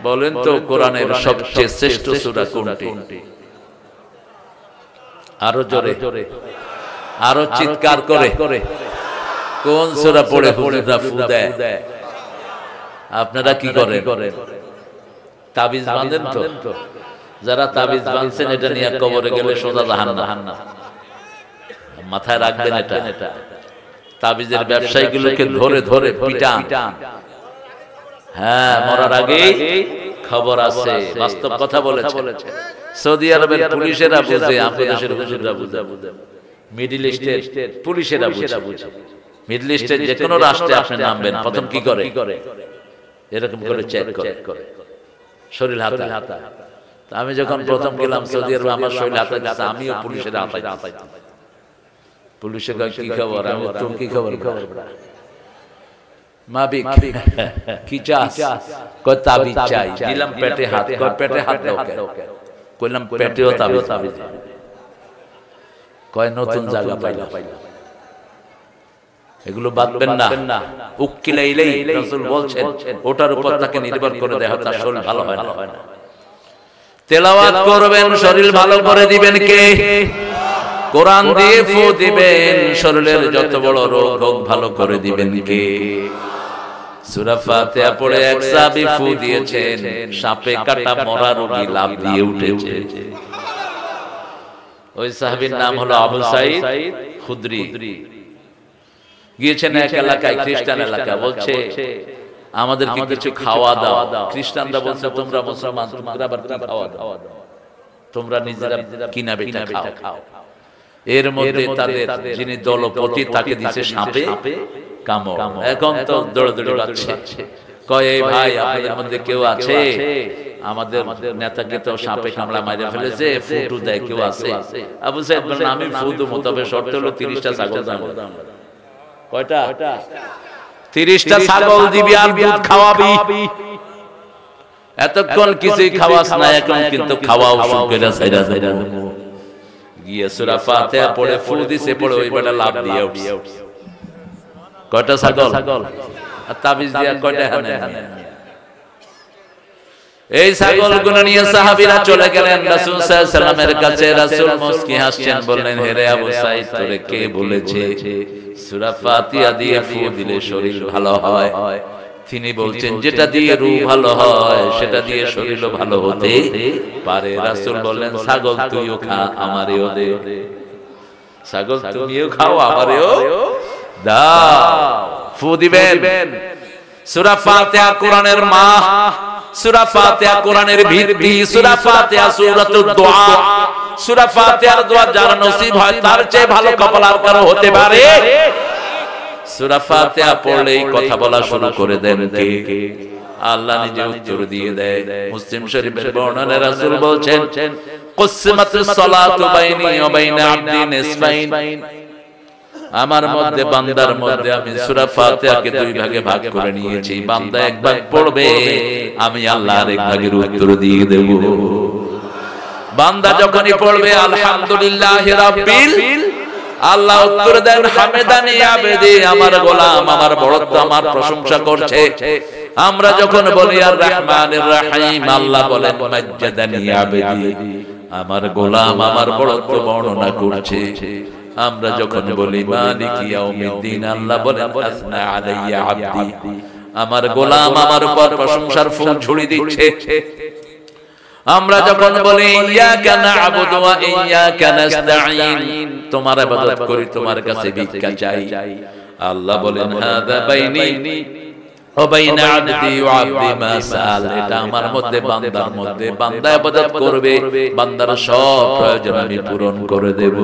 বলেন তো কোরআনের সবচেয়ে শ্রেষ্ঠ সূরা কোনটি? আরো জোরে, আরো চিৎকার করে কোন সূরা পড়ে হুজুররা ফু দেয়? আপনারা কি করেন? তাবিজ বাঁধেন তো? যারা তাবিজ বাঁধছেন এটা নিয়ে কবরে গেলে সোজা জাহান্নাম। মাথায় রাখবেন এটা। তাবিজের ব্যবসায়ীগুলোকে ধরে ধরে পিটান। হ্যাঁ, মরার আগে খবর আছে, বাস্তব কথা বলেছে। সৌদি আরবের পুলিশেরা বুঝে, আমাদের দেশের হুজুররা বুঝে, মিডল ইস্টের পুলিশেরা বুঝে। মিডল ইস্টের যে কোনো রাষ্ট্রে আপনি নামবেন, প্রথম কি করে? এরকম করে চেক করে শরীর হাতা। আমি যখন প্রথম গেলাম সৌদি আরবে, আমার শরীর হাতা দিচ্ছে, আমিও পুলিশের হাতায়। পুলিশে কয় কি খবর? আমি তোর কি খবর? মাবিক কি চাস? কয় তাবিজ চাই। দিলাম পেটে হাত। কয় পেটে হাত দাও কেন? কইলাম পেটেও তাবিজ। কয় নতুন জায়গা পাইলাম। এগুলো বাদবেন না। উকিলাইলেই রাসূল বলছেন ওটার উপর তাকে নির্ভর করে দেয়, তার শরীর ভালো হয় না। তেলাওয়াত করবেন, শরীর ভালো করে দিবেন কে? কোরআন দিয়ে ফু দিবেন, শরীরের যত বড় রোগ হোক ভালো করে দিবেন কে? সূরা ফাতিহা পড়ে এক সাহাবী ফু দিয়েছেন, সাপে কাটা মরা রোগী লাফ দিয়ে উঠেছে। ওই সাহাবীর নাম হলো আবু সাঈদ খুদরি। গিয়েছেন এক এলাকায়, খ্রিস্টান এলাকা, বলছে আমাদেরকে কিছু খাওয়া দাও। খ্রিস্টানরা বলছে তোমরা মুসলমান, তোমরা আবার কি খাওয়া দাও? তোমরা নিজেরা কিনা বেচা খাও। এর মধ্যে তাদের যিনি দলপতি তাকে দিছে সাপে কামড়। এখন তো দৌড়াদৌড়ি পাচ্ছে। কয় এই ভাই, আপনাদের মধ্যে কেউ আছে? আমাদের নেতাকে তো সাপে কামড়া মাইরে ফেলেছে, ফুটু দেয়, কেউ আছে? আবু সাঈদ বলেন আমি ফু দেব, তবে শর্ত হলো 30টা ছাগল দাও। কয়টা? 30টা ছাগল দিবি আর দুধ খাওয়াবি। এতক্ষণ কিছুই খাওয়াস না, এখন কিন্তু খাওয়াও শুরু করে ছাইরা ছাইরা গিয়ে সূরা ফাতিহা পড়ে ফু দিছে, পড়ে ওই বেটা লাফ দিয়ে উঠছে। কয়টা ছাগল? আর তাবিজ দিয়া কয়টা হানে? এই ছাগলগুলো নিয়ে সাহাবীরা চলে গেলেন রাসূল সাল্লাল্লাহু আলাইহি সাল্লামের কাছে। রাসূল মুস্কি হাসছেন, বললেন হে আবু সাঈদ, তোরে কে বলেছে সূরা ফাতিহা দিয়ে ফু দিলে শরীর ভালো হয়? তিনি বলছেন যেটা দিয়ে রূহ ভালো হয় সেটা দিয়ে শরীরও ভালো হতে পারে। রাসূল বললেন ছাগল তুইও খা, আমারেও দে। ছাগল তুমিও খাও, আমারেও দাও। ফু দিবেন। সূরা ফাতিহা কোরআনের মা, সূরা ফাতিহা কোরআনের ভিত্তি, সূরা ফাতিহা সূরাতুদ দোয়া। সূরা ফাতিহার দোয়া যার নসিব হয় তার চেয়ে ভালো কপাল আর কারো হতে পারে? সূরা ফাতিহা পড়লেই কথা বলা শুরু করে দেন কে? আল্লাহ নিজে উত্তর দিয়ে দেয়। মুসলিম শরীফের বর্ণনায় রাসূল বলছেন কুসমাতুস সালাতু বাইনি ওয়া বাইনা আবদি নিসফাইন। আমার মধ্যে বান্দার মধ্যে আমি সূরা ফাতিহাকে দুই ভাগে ভাগ করে নিয়েছি। বান্দা এক ভাগ পড়বে, আমি আল্লাহ আরেক ভাগের উত্তর দিয়ে দেব। বান্দা যখনই পড়বে আলহামদুলিল্লাহি রাব্বিল, আল্লাহ উত্তর দেন হামেদানি আবেদি, আমার গোলাম আমার বড়ত্ব আমার প্রশংসা করছে। আমরা যখন বলি আর রহমানির রহিম, আল্লাহ বলেন মাজ্জাদানি আবেদি, আমার গোলাম আমার বড়ত্ব বর্ণনা করছে। আমরা যখন বলি মালিকি ইয়াউমিদ্দিন, আল্লাহ বলেন আসনা আলাইয়া আবদি, আমার গোলাম আমার উপর প্রশংসার ফুল ঝুড়ি দিচ্ছে। আমরা যখন বলি ইয়াকা না'বুদু ওয়া ইয়াকা নাস্তাঈন, তোমার ইবাদত করি তোমার কাছে ভিক্ষা চাই, আল্লাহ বলেন হাযা বাইনি ওয়া বাইনা আবদি ওয়া আবদি মা সাআল, এটা আমার মধ্যে বান্দার মধ্যে, বান্দা ইবাদত করবে, বান্দার সব প্রয়োজন আমি পূরণ করে দেব।